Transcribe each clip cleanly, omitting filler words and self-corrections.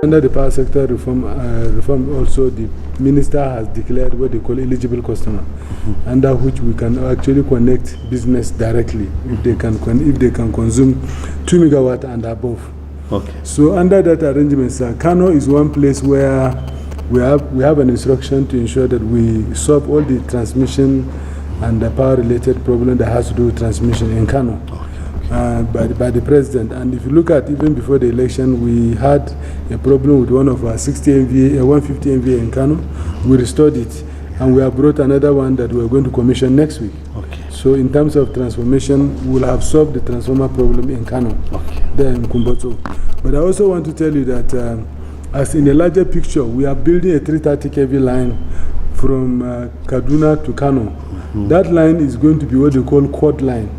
Under the power sector reform also, the minister has declared what they call eligible customer, under which we can actually connect business directly if they can consume 2 megawatt and above. Okay. So under that arrangement, sir, Kano is one place where we have an instruction to ensure that we solve all the transmission and the power related problem that has to do with transmission in Kano. By the president. And if you look at even before the election, we had a problem with one of our 60 MVA, 150 MVA in Kano. We restored it, and we have brought another one that we are going to commission next week. Okay. So in terms of transformation, we will have solved the transformer problem in Kano, there in Kumbotso. But I also want to tell you that as in a larger picture, we are building a 330 kV line from Kaduna to Kano. That line is going to be what they call quad line.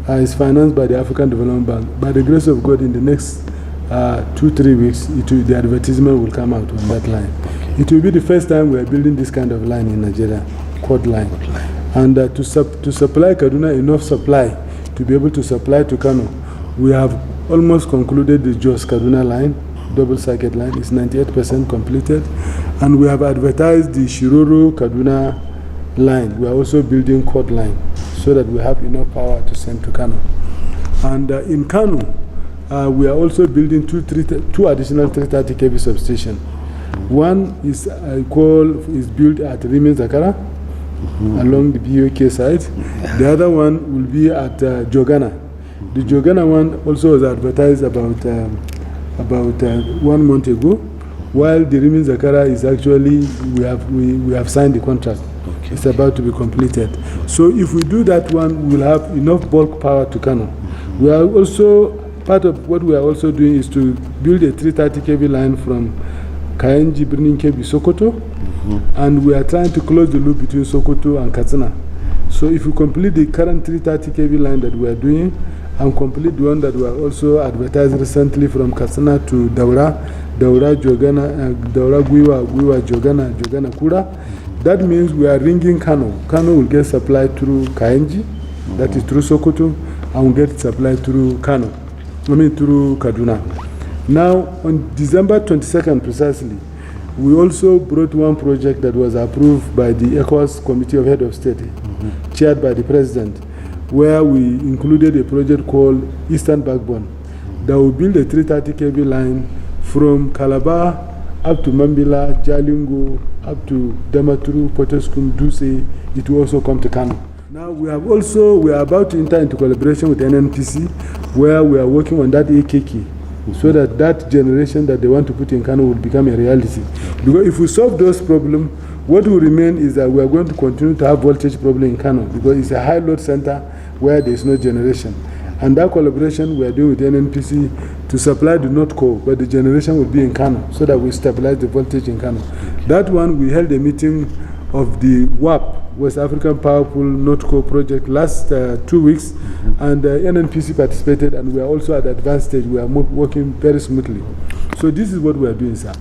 It's financed by the African Development Bank. By the grace of God, in the next 2-3 weeks, the advertisement will come out on that line. It will be the first time we are building this kind of line in Nigeria, quad line. And to supply Kaduna enough supply to be able to supply to Kano, we have almost concluded the Jos Kaduna line, double circuit line. It's 98% completed. And we have advertised the Shiroro Kaduna line. We are also building quad line, so that we have enough power to send to Kano. And in Kano, we are also building two additional 330 kV substations. One is built at Rimin Zakara, along the BOK side. The other one will be at Jogana. The Jogana one also was advertised about 1 month ago, while the Rimin Zakara is actually, we have signed the contract. Okay. It's about to be completed. So if we do that one, we will have enough bulk power to Kano. We are also, part of what we are also doing is to build a 330 kV line from Kayenji, Birnin Kebbi, Sokoto, and we are trying to close the loop between Sokoto and Katsina. So if we complete the current 330 kV line that we are doing, and complete the one that we are also advertised recently from Katsina to Daura, Jogana, Daura, Gwiwa, Jogana, Kura, that means we are ringing Kano. Kano will get supplied through Kayenji, that is through Sokoto, and will get supplied through through Kaduna. Now, on December 22nd precisely, we also brought one project that was approved by the ECOWAS Committee of Head of State, chaired by the President, where we included a project called Eastern Backbone that will build a 330 kV line from Calabar up to Mambila, Jalingo, up to Damaturu, Potoskum, Duse. It will also come to Kano. Now we are about to enter into collaboration with NNPC, where we are working on that AKK, so that generation that they want to put in Kano will become a reality. Because if we solve those problems, what will remain is that we are going to continue to have voltage problem in Kano, because it's a high load center where there is no generation. And that collaboration we are doing with NNPC to supply the North Core, but the generation will be in Kano, so that we stabilize the voltage in Kano. That one, we held a meeting of the WAP, West African Power Pool North Core project, last 2 weeks, and NNPC participated, and we are also at the advanced stage. We are working very smoothly. So this is what we are doing, sir.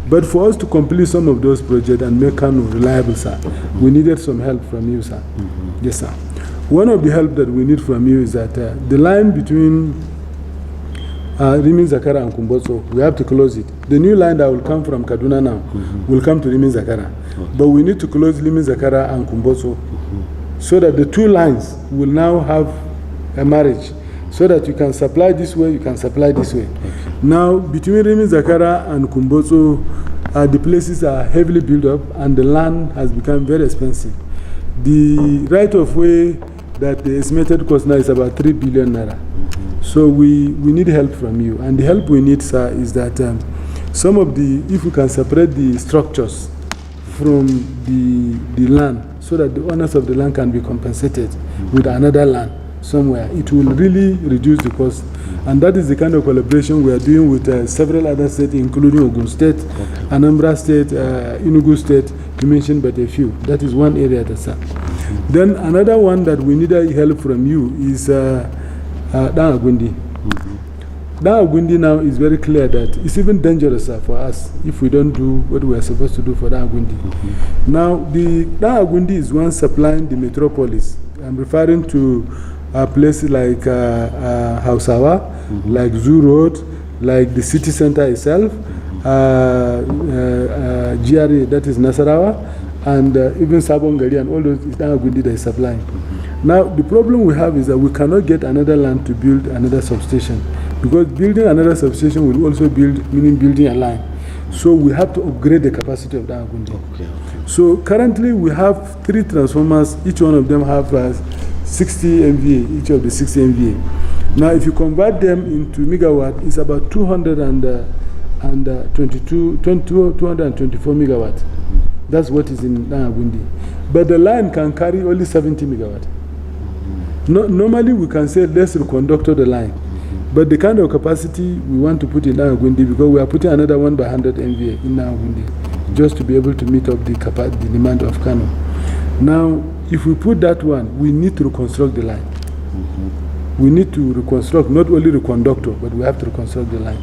But for us to complete some of those projects and make Kano reliable, sir, we needed some help from you, sir. Yes, sir. One of the help that we need from you is that the line between Rimin Zakara and Kumbotso, we have to close it. The new line that will come from Kaduna now will come to Rimin Zakara. But we need to close Rimin Zakara and Kumbotso so that the two lines will now have a marriage, so that you can supply this way, you can supply this way. Now, between Rimin Zakara and Kumbotso, the places are heavily built up and the land has become very expensive. The right of way that the estimated cost now is about 3 billion naira. So we need help from you. And the help we need, sir, is that if we can separate the structures from the land, so that the owners of the land can be compensated with another land somewhere, it will really reduce the cost. And that is the kind of collaboration we are doing with several other states, including Ogun State, Anambra State, Enugu State, to mention but a few. That is one area that's Then another one that we need help from you is Danagundi. Danagundi now is very clear that it's even dangerous for us if we don't do what we are supposed to do for Danagundi. Now, the Danagundi is one supplying the metropolis. I'm referring to places like Hausawa, like Zoo Road, like the city center itself, GRA, that is Nasarawa, and even Sabon Gari and all those, Dangagundi that is supplying. Now, the problem we have is that we cannot get another land to build another substation, because building another substation will also meaning building a line. So we have to upgrade the capacity of Dangagundi. Okay. So currently we have 3 transformers, each one of them have 60 MVA, each of the 60 MVA. Now, if you convert them into megawatt, it's about 224 megawatts. That's what is in Dangagundi. But the line can carry only 70 megawatts. Normally, we can say let's reconductor the line. But the kind of capacity we want to put in Dangagundi, because we are putting another 1 by 100 MVA in Dangagundi, just to be able to meet up the demand of Kano. Now, if we put that one, we need to reconstruct the line. We need to reconstruct, not only the conductor, but we have to reconstruct the line.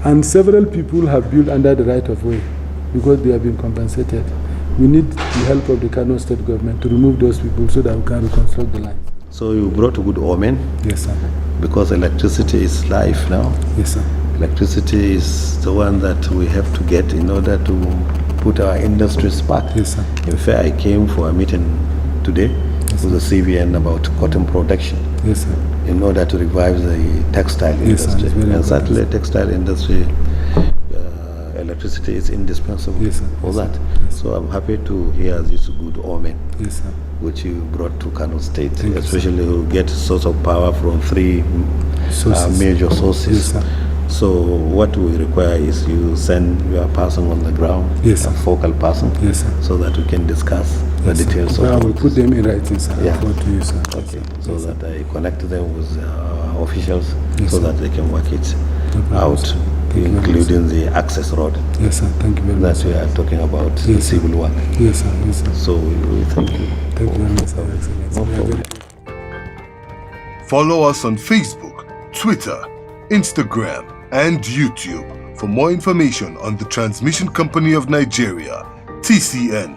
And several people have built under the right of way because they have been compensated. We need the help of the Kano state government to remove those people so that we can reconstruct the line. So you brought a good omen? Yes, sir. Because electricity is life now. Yes, sir. Electricity is the one that we have to get in order to put our industries back. Yes, sir. In fact, I came for a meeting today with the CBN about cotton production. Yes, sir. In order to revive the textile industry. And certainly textile industry, electricity is indispensable for that. Yes. So I'm happy to hear this good omen, which you brought to Kano State. Thank especially you get source of power from 3 major sources. Yes, so what we require is you send your person on the ground, a focal person, so that we can discuss the details. I will put them in writing, sir. To you, sir. Okay. So that I connect them with officials so that they can work it out, including the access road. Yes, sir. Thank you very much. That we are talking about the civil work. Yes, sir. Yes, sir. So we thank you. Thank you very much, sir. No problem. Follow us on Facebook, Twitter, Instagram, and YouTube for more information on the Transmission Company of Nigeria, TCN.